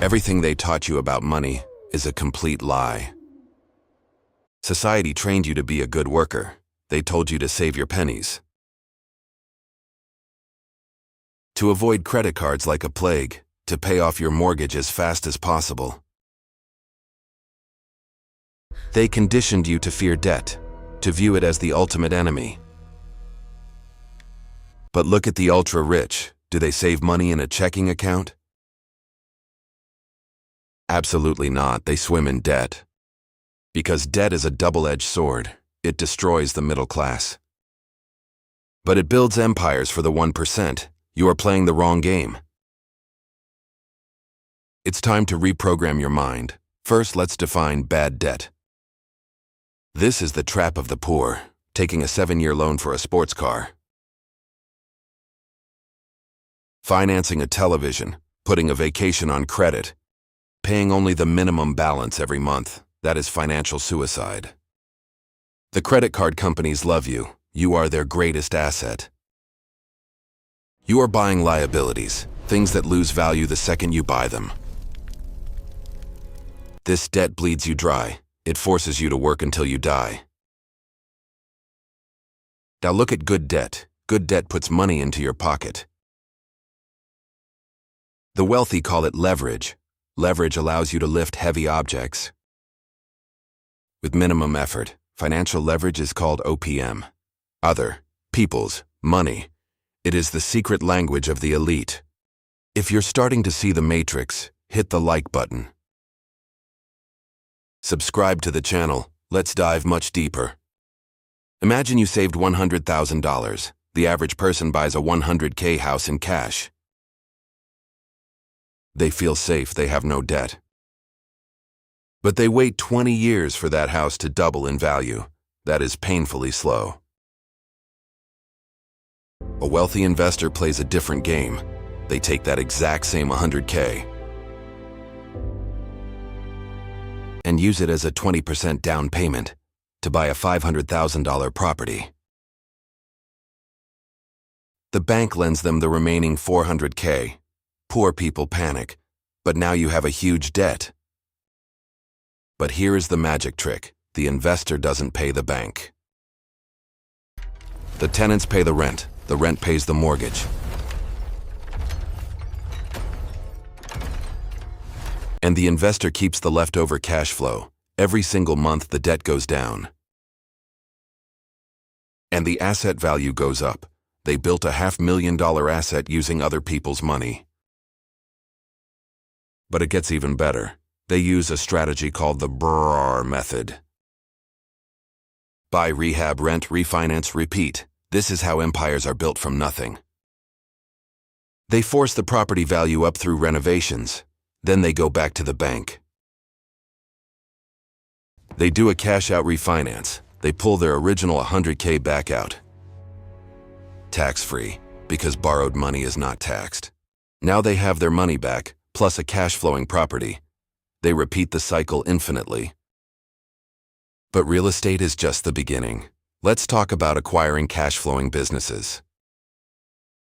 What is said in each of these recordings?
Everything they taught you about money is a complete lie. Society trained you to be a good worker. They told you to save your pennies, to avoid credit cards like a plague, to pay off your mortgage as fast as possible. They conditioned you to fear debt, to view it as the ultimate enemy. But look at the ultra-rich. Do they save money in a checking account? Absolutely not. They swim in debt. Because debt is a double-edged sword. It destroys the middle class. But it builds empires for the 1%. You are playing the wrong game. It's time to reprogram your mind. First, let's define bad debt. This is the trap of the poor, taking a 7-year loan for a sports car, financing a television, putting a vacation on credit, paying only the minimum balance every month. That is financial suicide. The credit card companies love you. You are their greatest asset. You are buying liabilities, things that lose value the second you buy them. This debt bleeds you dry. It forces you to work until you die. Now look at good debt. Good debt puts money into your pocket. The wealthy call it leverage. Leverage allows you to lift heavy objects with minimum effort. Financial leverage is called O.P.M. Other people's money. It is the secret language of the elite. If you're starting to see the matrix, hit the like button. Subscribe to the channel. Let's dive much deeper. Imagine you saved $100,000. The average person buys a $100K house in cash. They feel safe, they have no debt. But they wait 20 years for that house to double in value. That is painfully slow. A wealthy investor plays a different game. They take that exact same $100K and use it as a 20% down payment to buy a $500,000 property. The bank lends them the remaining $400K. Poor people panic, but now you have a huge debt. But here is the magic trick. The investor doesn't pay the bank. The tenants pay the rent pays the mortgage. And the investor keeps the leftover cash flow. Every single month the debt goes down. And the asset value goes up. They built a $500,000 asset using other people's money. But it gets even better. They use a strategy called the BRRRR method. Buy, rehab, rent, refinance, repeat. This is how empires are built from nothing. They force the property value up through renovations. Then they go back to the bank. They do a cash-out refinance. They pull their original $100K back out. Tax-free, because borrowed money is not taxed. Now they have their money back, plus a cash-flowing property. They repeat the cycle infinitely. But real estate is just the beginning. Let's talk about acquiring cash-flowing businesses.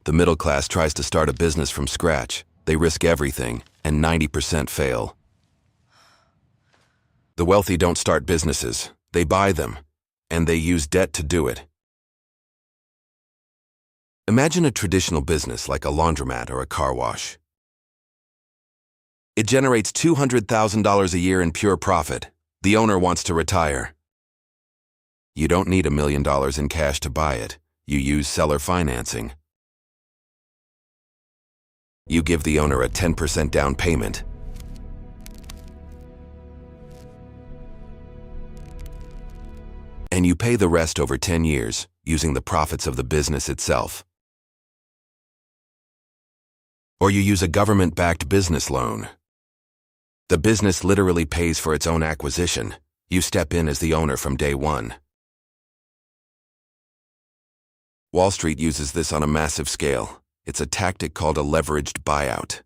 The middle class tries to start a business from scratch. They risk everything, and 90% fail. The wealthy don't start businesses. They buy them, and they use debt to do it. Imagine a traditional business like a laundromat or a car wash. It generates $200,000 a year in pure profit. The owner wants to retire. You don't need $1 million in cash to buy it. You use seller financing. You give the owner a 10% down payment. And you pay the rest over 10 years, using the profits of the business itself. Or you use a government-backed business loan. The business literally pays for its own acquisition. You step in as the owner from day one. Wall Street uses this on a massive scale. It's a tactic called a leveraged buyout.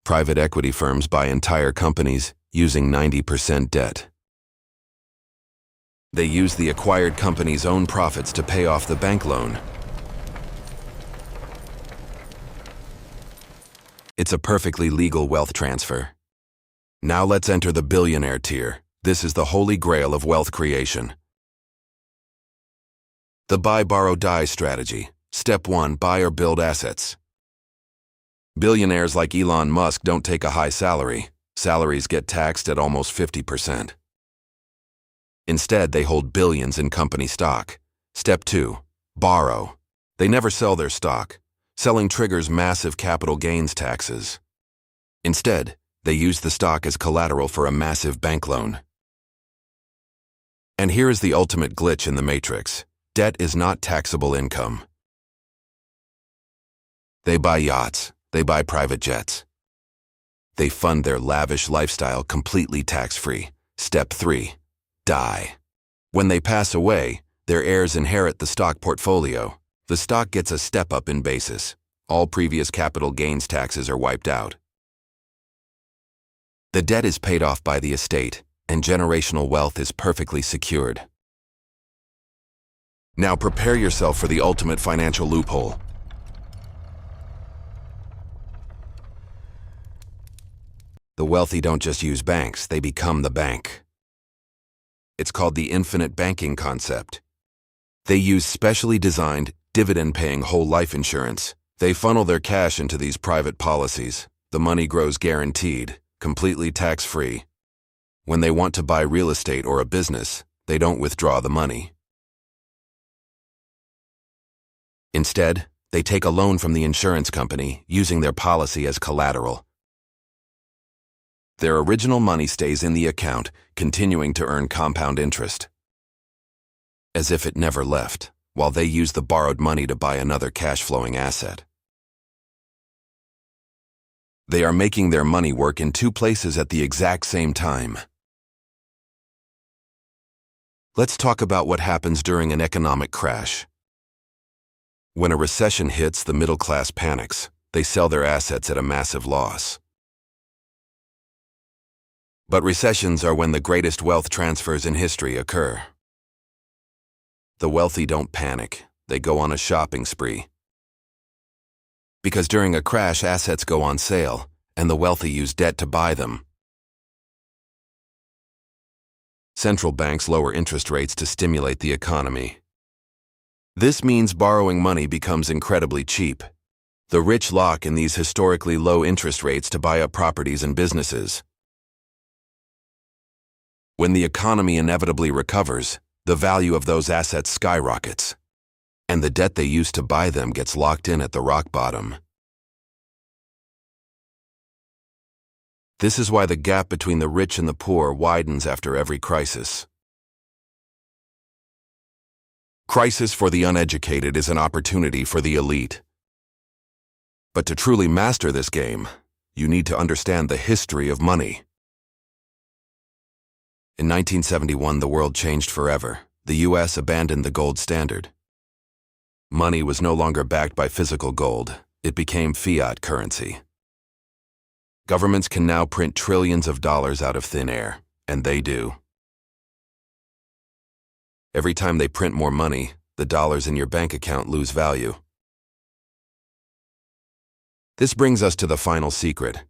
Private equity firms buy entire companies using 90% debt. They use the acquired company's own profits to pay off the bank loan. It's a perfectly legal wealth transfer. Now let's enter the billionaire tier. This is the holy grail of wealth creation. The buy, borrow, die strategy. Step 1, buy or build assets. Billionaires like Elon Musk don't take a high salary. Salaries get taxed at almost 50%. Instead, they hold billions in company stock. Step 2, borrow. They never sell their stock. Selling triggers massive capital gains taxes. Instead, they use the stock as collateral for a massive bank loan. And here is the ultimate glitch in the matrix. Debt is not taxable income. They buy yachts. They buy private jets. They fund their lavish lifestyle completely tax-free. Step 3, die. When they pass away, their heirs inherit the stock portfolio. The stock gets a step-up in basis. All previous capital gains taxes are wiped out. The debt is paid off by the estate, and generational wealth is perfectly secured. Now prepare yourself for the ultimate financial loophole. The wealthy don't just use banks, they become the bank. It's called the infinite banking concept. They use specially designed, dividend-paying whole life insurance. They funnel their cash into these private policies. The money grows guaranteed, completely tax-free. When they want to buy real estate or a business, they don't withdraw the money. Instead, they take a loan from the insurance company, using their policy as collateral. Their original money stays in the account, continuing to earn compound interest, as if it never left, while they use the borrowed money to buy another cash-flowing asset. They are making their money work in two places at the exact same time. Let's talk about what happens during an economic crash. When a recession hits, the middle class panics. They sell their assets at a massive loss. But recessions are when the greatest wealth transfers in history occur. The wealthy don't panic. They go on a shopping spree. Because during a crash, assets go on sale, and the wealthy use debt to buy them. Central banks lower interest rates to stimulate the economy. This means borrowing money becomes incredibly cheap. The rich lock in these historically low interest rates to buy up properties and businesses. When the economy inevitably recovers, the value of those assets skyrockets, and the debt they used to buy them gets locked in at the rock bottom. This is why the gap between the rich and the poor widens after every crisis. Crisis for the uneducated is an opportunity for the elite. But to truly master this game, you need to understand the history of money. In 1971, the world changed forever. The U.S. abandoned the gold standard. Money was no longer backed by physical gold. It became fiat currency. Governments can now print trillions of dollars out of thin air, and they do. Every time they print more money, the dollars in your bank account lose value. This brings us to the final secret,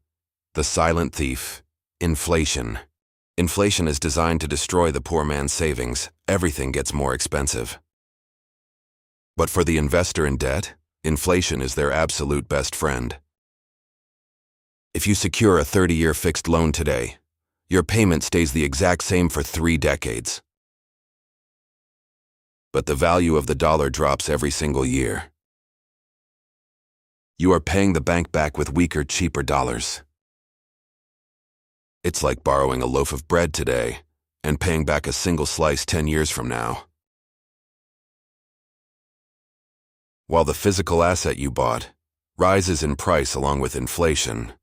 the silent thief, inflation. Inflation is designed to destroy the poor man's savings. Everything gets more expensive. But for the investor in debt, inflation is their absolute best friend. If you secure a 30-year fixed loan today, your payment stays the exact same for 3 decades. But the value of the dollar drops every single year. You are paying the bank back with weaker, cheaper dollars. It's like borrowing a loaf of bread today and paying back a single slice 10 years from now. While the physical asset you bought rises in price along with inflation.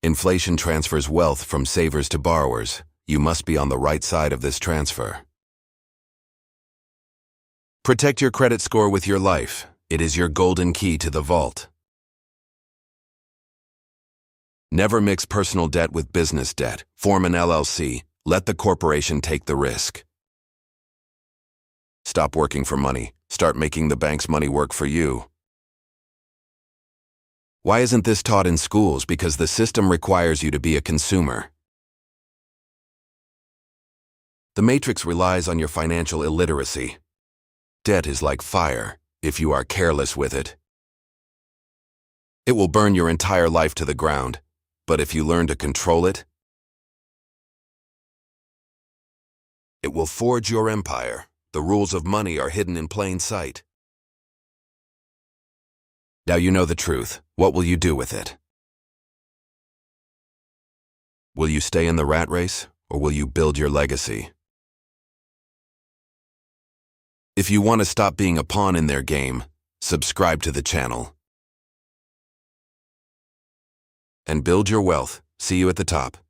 Inflation transfers wealth from savers to borrowers. You must be on the right side of this transfer. Protect your credit score with your life. It is your golden key to the vault. Never mix personal debt with business debt. Form an LLC. Let the corporation take the risk. Stop working for money. Start making the bank's money work for you. Why isn't this taught in schools? Because the system requires you to be a consumer. The matrix relies on your financial illiteracy. Debt is like fire. If you are careless with it, it will burn your entire life to the ground. But if you learn to control it, it will forge your empire. The rules of money are hidden in plain sight. Now you know the truth. What will you do with it? Will you stay in the rat race, or will you build your legacy? If you want to stop being a pawn in their game, subscribe to the channel. And build your wealth. See you at the top.